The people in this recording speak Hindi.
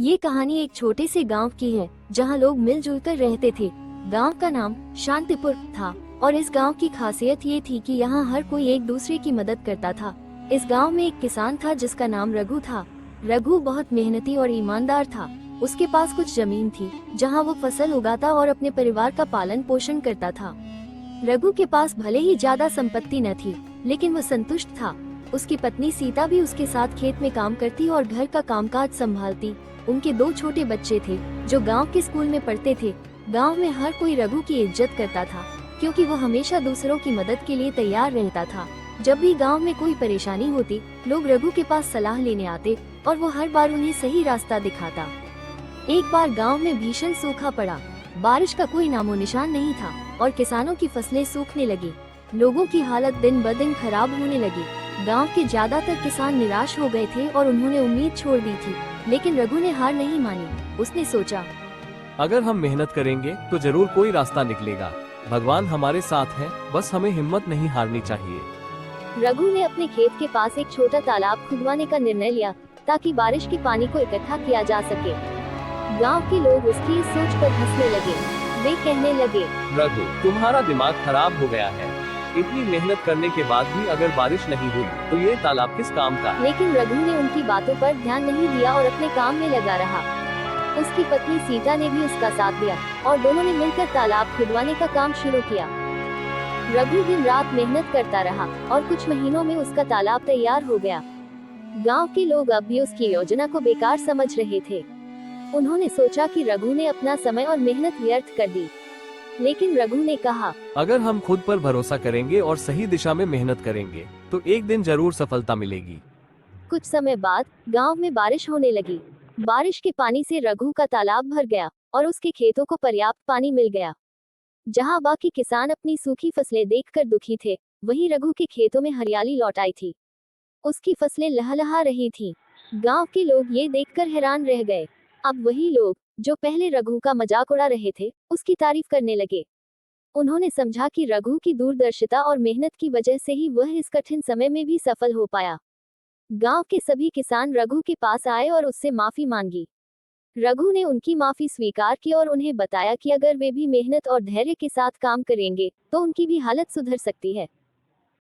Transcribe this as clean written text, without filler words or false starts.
ये कहानी एक छोटे से गांव की है जहां लोग मिलजुल कर रहते थे। गांव का नाम शांतिपुर था और इस गांव की खासियत ये थी कि यहाँ हर कोई एक दूसरे की मदद करता था। इस गांव में एक किसान था जिसका नाम रघु था। रघु बहुत मेहनती और ईमानदार था। उसके पास कुछ जमीन थी जहाँ वो फसल उगाता और अपने परिवार का पालन पोषण करता था। रघु के पास भले ही ज्यादा संपत्ति न थी, लेकिन वो संतुष्ट था। उसकी पत्नी सीता भी उसके साथ खेत में काम करती और घर का कामकाज संभालती। उनके 2 छोटे बच्चे थे जो गांव के स्कूल में पढ़ते थे। गांव में हर कोई रघु की इज्जत करता था क्योंकि वो हमेशा दूसरों की मदद के लिए तैयार रहता था। जब भी गांव में कोई परेशानी होती, लोग रघु के पास सलाह लेने आते और वो हर बार उन्हें सही रास्ता दिखाता। एक बार गांव में भीषण सूखा पड़ा। बारिश का कोई नामो निशान नहीं था और किसानों की फसलें सूखने लगी। लोगों की हालत दिन ब दिन खराब होने लगी। गांव के ज्यादातर किसान निराश हो गए थे और उन्होंने उम्मीद छोड़ दी थी, लेकिन रघु ने हार नहीं मानी। उसने सोचा, अगर हम मेहनत करेंगे तो जरूर कोई रास्ता निकलेगा। भगवान हमारे साथ है, बस हमें हिम्मत नहीं हारनी चाहिए। रघु ने अपने खेत के पास एक छोटा तालाब खुदवाने का निर्णय लिया ताकि बारिश के पानी को इकट्ठा किया जा सके। गांव के लोग उसकी इस सोच पर हंसने लगे। वे कहने लगे, रघु, तुम्हारा दिमाग खराब हो गया है। इतनी मेहनत करने के बाद भी अगर बारिश नहीं हुई तो ये तालाब किस काम का? लेकिन रघु ने उनकी बातों पर ध्यान नहीं दिया और अपने काम में लगा रहा। उसकी पत्नी सीता ने भी उसका साथ दिया और दोनों ने मिलकर तालाब खुदवाने का काम शुरू किया। रघु दिन रात मेहनत करता रहा और कुछ महीनों में उसका तालाब तैयार हो गया। गांव के लोग अब भी उसकी योजना को बेकार समझ रहे थे। उन्होंने सोचा कि रघु ने अपना समय और मेहनत व्यर्थ कर दी। लेकिन रघु ने कहा, अगर हम खुद पर भरोसा करेंगे और सही दिशा में मेहनत करेंगे तो एक दिन जरूर सफलता मिलेगी। कुछ समय बाद गांव में बारिश होने लगी। बारिश के पानी से रघु का तालाब भर गया और उसके खेतों को पर्याप्त पानी मिल गया। जहां बाकी किसान अपनी सूखी फसलें देखकर दुखी थे, वहीं रघु के खेतों में हरियाली लौट आई थी। उसकी फसलें लहलहा रही थीं। गांव के लोग ये देखकर हैरान रह गए। अब वही लोग जो पहले रघु का मजाक उड़ा रहे थे, उसकी तारीफ करने लगे। उन्होंने समझा कि रघु की दूरदर्शिता और मेहनत की वजह से ही वह इस कठिन समय में भी सफल हो पाया। गांव के सभी किसान रघु के पास आए और उससे माफी मांगी। रघु ने उनकी माफी स्वीकार की और उन्हें बताया कि अगर वे भी मेहनत और धैर्य के साथ काम करेंगे तो उनकी भी हालत सुधर सकती है।